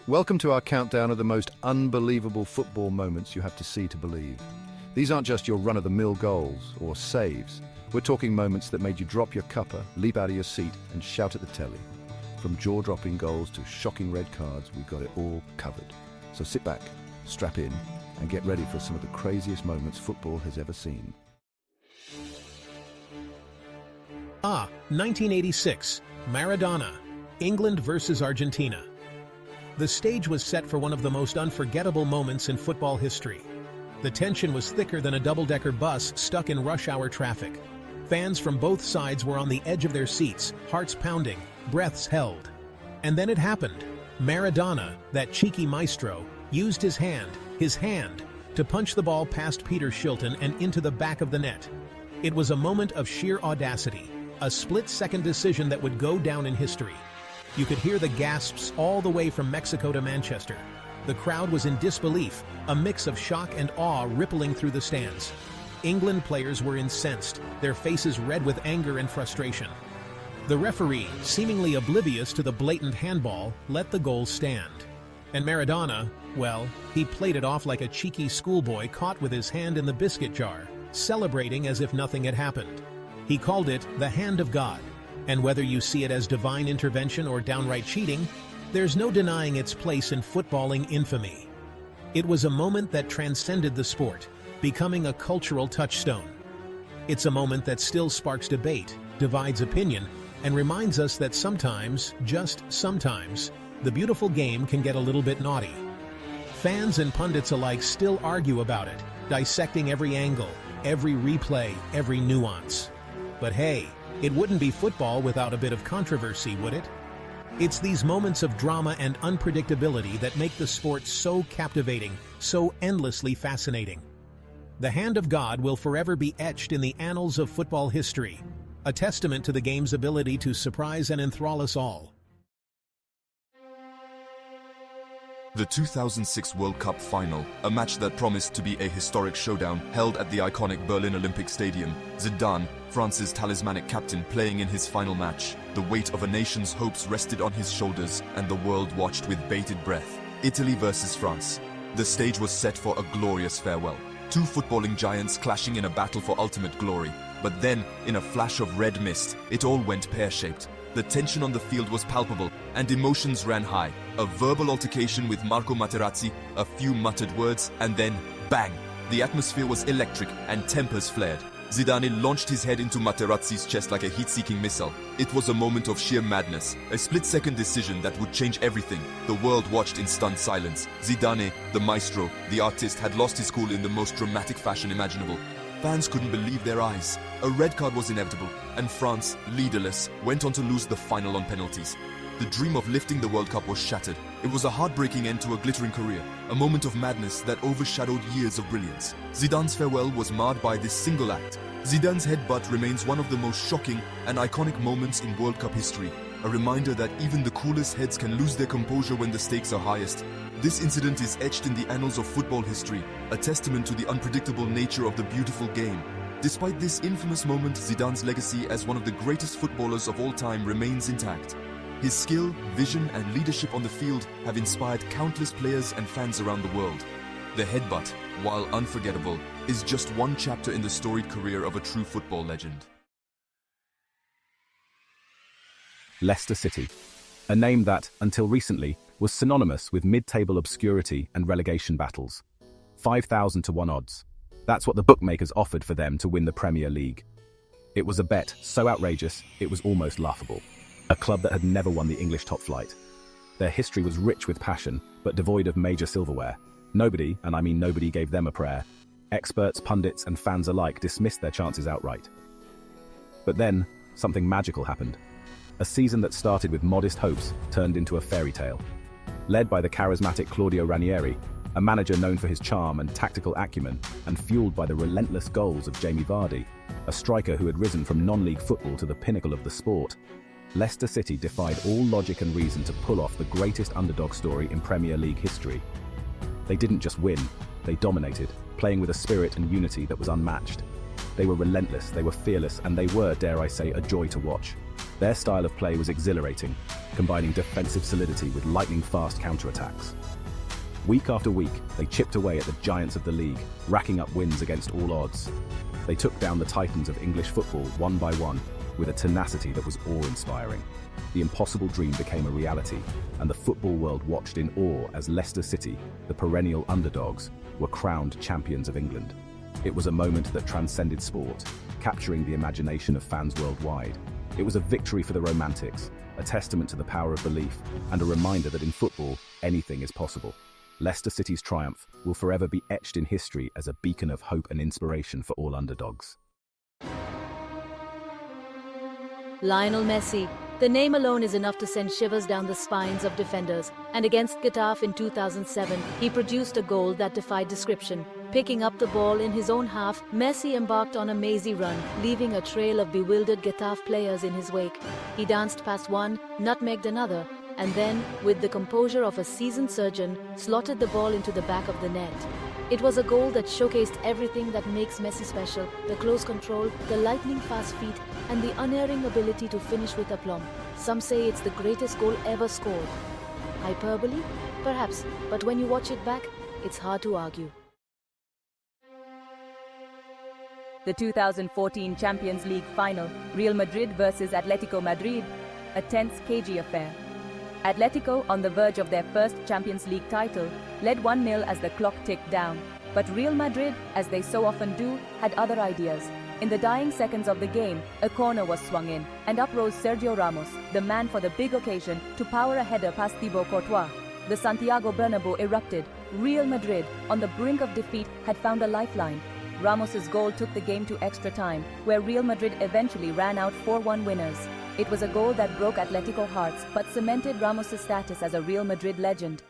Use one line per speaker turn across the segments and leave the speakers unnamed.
Welcome to our countdown of the most unbelievable football moments you have to see to believe. These aren't just your run-of-the-mill goals or saves. We're talking moments that made you drop your cuppa, leap out of your seat and shout at the telly. From jaw-dropping goals to shocking red cards, we've got it all covered. So sit back, strap in, and get ready for some of the craziest moments football has ever seen.
1986, Maradona, England versus Argentina. The stage was set for one of the most unforgettable moments in football history. The tension was thicker than a double-decker bus stuck in rush-hour traffic. Fans from both sides were on the edge of their seats, hearts pounding, breaths held. And then it happened. Maradona, that cheeky maestro, used his hand, to punch the ball past Peter Shilton and into the back of the net. It was a moment of sheer audacity, a split-second decision that would go down in history. You could hear the gasps all the way from Mexico to Manchester. The crowd was in disbelief, a mix of shock and awe rippling through the stands. England players were incensed, their faces red with anger and frustration. The referee, seemingly oblivious to the blatant handball, let the goal stand. And Maradona, well, he played it off like a cheeky schoolboy caught with his hand in the biscuit jar, celebrating as if nothing had happened. He called it the hand of God. And whether you see it as divine intervention or downright cheating, there's no denying its place in footballing infamy. It was a moment that transcended the sport, becoming a cultural touchstone. It's a moment that still sparks debate, divides opinion, and reminds us that sometimes, just sometimes, the beautiful game can get a little bit naughty. Fans and pundits alike still argue about it, dissecting every angle, every replay, every nuance. But hey, it wouldn't be football without a bit of controversy, would it? It's these moments of drama and unpredictability that make the sport so captivating, so endlessly fascinating. The hand of God will forever be etched in the annals of football history, a testament to the game's ability to surprise and enthrall us all.
The 2006 World Cup final, a match that promised to be a historic showdown, held at the iconic Berlin Olympic Stadium. Zidane, France's talismanic captain, playing in his final match. The weight of a nation's hopes rested on his shoulders, and the world watched with bated breath. Italy versus France. The stage was set for a glorious farewell. Two footballing giants clashing in a battle for ultimate glory. But then, in a flash of red mist, it all went pear-shaped. The tension on the field was palpable, and emotions ran high. A verbal altercation with Marco Materazzi, a few muttered words, and then, bang! The atmosphere was electric, and tempers flared. Zidane launched his head into Materazzi's chest like a heat-seeking missile. It was a moment of sheer madness, a split-second decision that would change everything. The world watched in stunned silence. Zidane, the maestro, the artist, had lost his cool in the most dramatic fashion imaginable. Fans couldn't believe their eyes. A red card was inevitable, and France, leaderless, went on to lose the final on penalties. The dream of lifting the World Cup was shattered. It was a heartbreaking end to a glittering career, a moment of madness that overshadowed years of brilliance. Zidane's farewell was marred by this single act. Zidane's headbutt remains one of the most shocking and iconic moments in World Cup history, a reminder that even the coolest heads can lose their composure when the stakes are highest. This incident is etched in the annals of football history, a testament to the unpredictable nature of the beautiful game. Despite this infamous moment, Zidane's legacy as one of the greatest footballers of all time remains intact. His skill, vision, and leadership on the field have inspired countless players and fans around the world. The headbutt, while unforgettable, is just one chapter in the storied career of a true football legend.
Leicester City, a name that, until recently, was synonymous with mid-table obscurity and relegation battles. 5,000 to 1 odds. That's what the bookmakers offered for them to win the Premier League. It was a bet so outrageous, it was almost laughable. A club that had never won the English top flight. Their history was rich with passion, but devoid of major silverware. Nobody, and I mean nobody, gave them a prayer. Experts, pundits, and fans alike dismissed their chances outright. But then, something magical happened. A season that started with modest hopes turned into a fairy tale. Led by the charismatic Claudio Ranieri, a manager known for his charm and tactical acumen, and fueled by the relentless goals of Jamie Vardy, a striker who had risen from non-league football to the pinnacle of the sport, Leicester City defied all logic and reason to pull off the greatest underdog story in Premier League history. They didn't just win, they dominated, playing with a spirit and unity that was unmatched. They were relentless, they were fearless, and they were, dare I say, a joy to watch. Their style of play was exhilarating, combining defensive solidity with lightning-fast counterattacks. Week after week, they chipped away at the giants of the league, racking up wins against all odds. They took down the titans of English football one by one, with a tenacity that was awe-inspiring. The impossible dream became a reality, and the football world watched in awe as Leicester City, the perennial underdogs, were crowned champions of England. It was a moment that transcended sport, capturing the imagination of fans worldwide. It was a victory for the Romantics, a testament to the power of belief, and a reminder that in football, anything is possible. Leicester City's triumph will forever be etched in history as a beacon of hope and inspiration for all underdogs.
Lionel Messi. The name alone is enough to send shivers down the spines of defenders, and against Getafe in 2007, he produced a goal that defied description. Picking up the ball in his own half, Messi embarked on a mazy run, leaving a trail of bewildered Getafe players in his wake. He danced past one, nutmegged another, and then, with the composure of a seasoned surgeon, slotted the ball into the back of the net. It was a goal that showcased everything that makes Messi special: the close control, the lightning-fast feet, and the unerring ability to finish with aplomb. Some say it's the greatest goal ever scored. Hyperbole? Perhaps, but when you watch it back, it's hard to argue.
The 2014 Champions League final, Real Madrid versus Atletico Madrid, a tense, cagey affair. Atletico, on the verge of their first Champions League title, led 1-0 as the clock ticked down. But Real Madrid, as they so often do, had other ideas. In the dying seconds of the game, a corner was swung in, and up rose Sergio Ramos, the man for the big occasion, to power a header past Thibaut Courtois. The Santiago Bernabeu erupted. Real Madrid, on the brink of defeat, had found a lifeline. Ramos's goal took the game to extra time, where Real Madrid eventually ran out 4-1 winners. It was a goal that broke Atletico hearts, but cemented Ramos's status as a Real Madrid legend.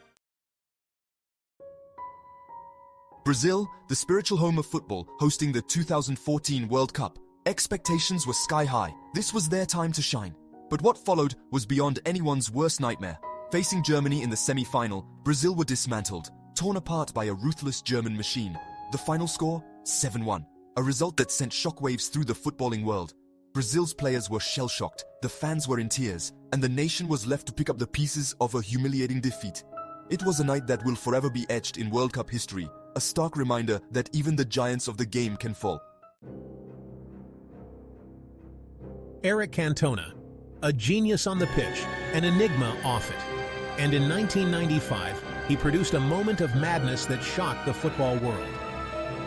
Brazil, the spiritual home of football, hosting the 2014 World Cup. Expectations were sky high. This was their time to shine. But what followed was beyond anyone's worst nightmare. Facing Germany in the semi-final, Brazil were dismantled, torn apart by a ruthless German machine. The final score? 7-1. A result that sent shockwaves through the footballing world. Brazil's players were shell-shocked, the fans were in tears, and the nation was left to pick up the pieces of a humiliating defeat. It was a night that will forever be etched in World Cup history, a stark reminder that even the giants of the game can fall.
Eric Cantona, a genius on the pitch, an enigma off it. And in 1995, he produced a moment of madness that shocked the football world.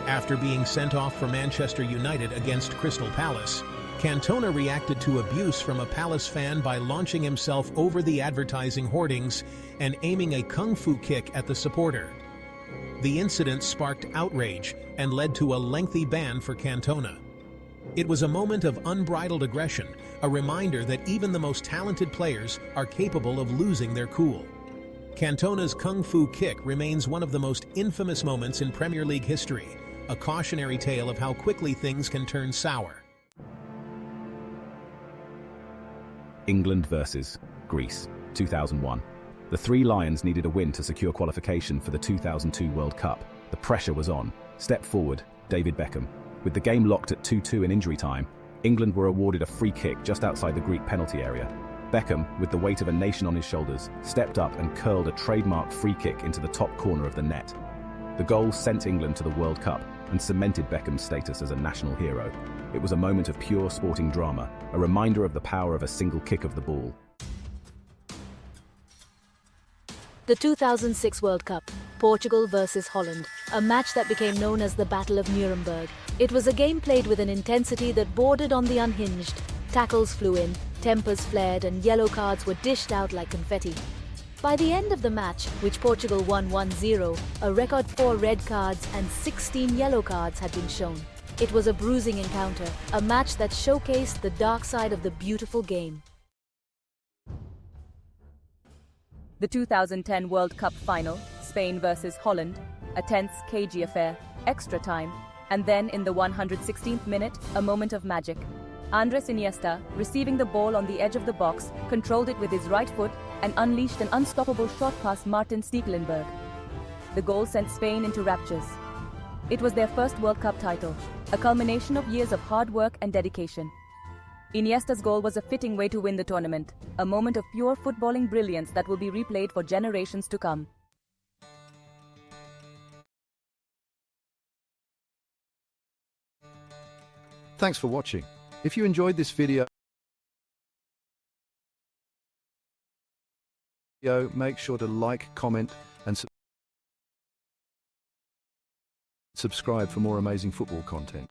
After being sent off for Manchester United against Crystal Palace, Cantona reacted to abuse from a Palace fan by launching himself over the advertising hoardings and aiming a kung fu kick at the supporter. The incident sparked outrage and led to a lengthy ban for Cantona. It was a moment of unbridled aggression, a reminder that even the most talented players are capable of losing their cool. Cantona's kung fu kick remains one of the most infamous moments in Premier League history, a cautionary tale of how quickly things can turn sour.
England versus Greece, 2001. The Three Lions needed a win to secure qualification for the 2002 World Cup. The pressure was on. Step forward, David Beckham. With the game locked at 2-2 in injury time, England were awarded a free kick just outside the Greek penalty area. Beckham, with the weight of a nation on his shoulders, stepped up and curled a trademark free kick into the top corner of the net. The goal sent England to the World Cup and cemented Beckham's status as a national hero. It was a moment of pure sporting drama, a reminder of the power of a single kick of the ball.
The 2006 World Cup, Portugal versus Holland, a match that became known as the Battle of Nuremberg. It was a game played with an intensity that bordered on the unhinged. Tackles flew in, tempers flared, and yellow cards were dished out like confetti. By the end of the match, which Portugal won 1-0, a record 4 red cards and 16 yellow cards had been shown. It was a bruising encounter, a match that showcased the dark side of the beautiful game.
The 2010 World Cup final, Spain versus Holland, a tense, cagey affair, extra time, and then in the 116th minute, a moment of magic. Andres Iniesta, receiving the ball on the edge of the box, controlled it with his right foot and unleashed an unstoppable shot past Martin Stekelenburg. The goal sent Spain into raptures. It was their first World Cup title, a culmination of years of hard work and dedication. Iniesta's goal was a fitting way to win the tournament, a moment of pure footballing brilliance that will be replayed for generations to come.
Thanks for watching. If you enjoyed this video, make sure to like, comment, and subscribe for more amazing football content.